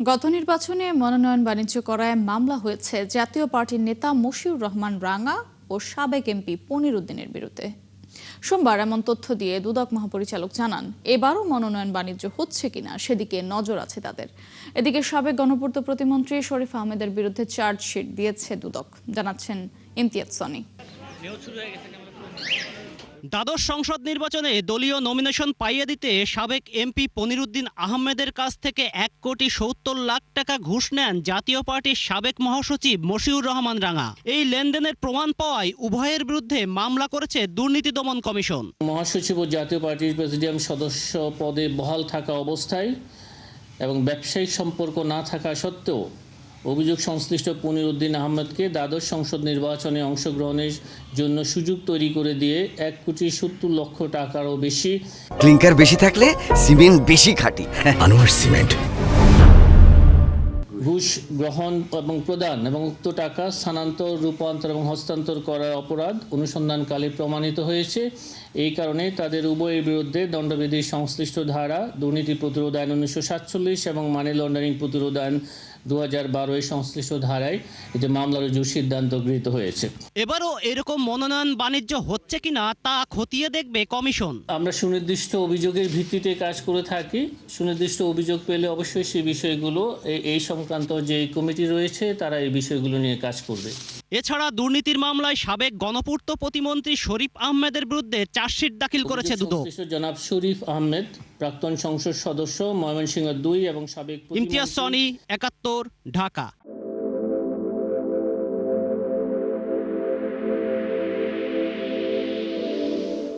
গত নির্বাচনে মনোনয়ন বাণিজ্য করায় মামলা হয়েছে জাতীয় পার্টির নেতা মশিউর রহমান রাঙা ও সাবেক এমপি পনির উদ্দিনের বিরুদ্ধে। সোমবার এমন তথ্য দিয়ে দুদক মহাপরিচালক জানান, এবারও মনোনয়ন বাণিজ্য হচ্ছে কিনা সেদিকে নজর আছে তাদের। এদিকে সাবেক গণপূর্ত প্রতিমন্ত্রী শরীফ আহমেদের বিরুদ্ধে চার্জশিট দিয়েছে দুদক, জানাচ্ছেন ইমতিয়াজ সনি। দ্বাদশ সংসদ নির্বাচনে দলীয় নমিনেশন পাইয়ে দিতে সাবেক এমপি পনির উদ্দিন আহমেদের কাছ থেকে 1,70,00,000 টাকা ঘুষ নেন জাতীয় পার্টির সাবেক মহাসচিব মশিউর রহমান রাঙা। এই লেনদেনের প্রমাণ পাওয়ায় উভয়ের বিরুদ্ধে মামলা করেছে দুর্নীতি দমন কমিশন। মহাসচিব ও জাতীয় পার্টির প্রেসিডিয়াম সদস্য পদে বহাল থাকা অবস্থায় এবং ব্যবসায়িক সম্পর্ক না থাকা সত্ত্বেও অভিযোগ সংশ্লিষ্ট পনির উদ্দিন আহমেদকে দ্বাদশ সংসদ নির্বাচনে অংশগ্রহণের জন্য সুযোগ তৈরি করে দিয়ে 1,70,00,000 টাকারও বেশি ক্লিংকার বেশি থাকলে সিমেন্ট বেশি খাঁটি। আনোয়ার সিমেন্ট। ঘুষ গ্রহণ এবং প্রদান এবং উক্ত টাকা স্থানান্তর, রূপান্তর এবং হস্তান্তর করার অপরাধ অনুসন্ধানকালে প্রমাণিত হয়েছে। এই কারণে তাদের উভয়ের বিরুদ্ধে দণ্ডবিধির সংশ্লিষ্ট ধারা, দুর্নীতি প্রতিরোধ আইন 1947 এবং মানি লন্ডারিং প্রতিরোধ আইন 2012 এর সংশ্লিষ্ট ধারায় যে মামলা রুজুর সিদ্ধান্ত গৃহীত হয়েছে। এবারও এরকম মনোনয়ন বাণিজ্য হচ্ছে কিনা তা খতিয়ে দেখবে কমিশন। আমরা সুনির্দিষ্ট অভিযোগের ভিত্তিতে কাজ করে থাকি। সুনির্দিষ্ট অভিযোগ পেলে অবশ্যই সেই বিষয়গুলো এই সংক্রান্ত যে কমিটি রয়েছে তারা এই বিষয়গুলো নিয়ে কাজ করবে। এছাড়া দুর্নীতির মামলায় সাবেক গণপূর্ত প্রতিমন্ত্রী শরীফ আহমেদের বিরুদ্ধে চার্জশিট দাখিল করেছে দুদক। জনাব শরীফ আহমেদ, প্রাক্তন সংসদ সদস্য, ময়মনসিংহ 2 এবং সাবেক। ইমতিয়াজ সনি, 71, ঢাকা।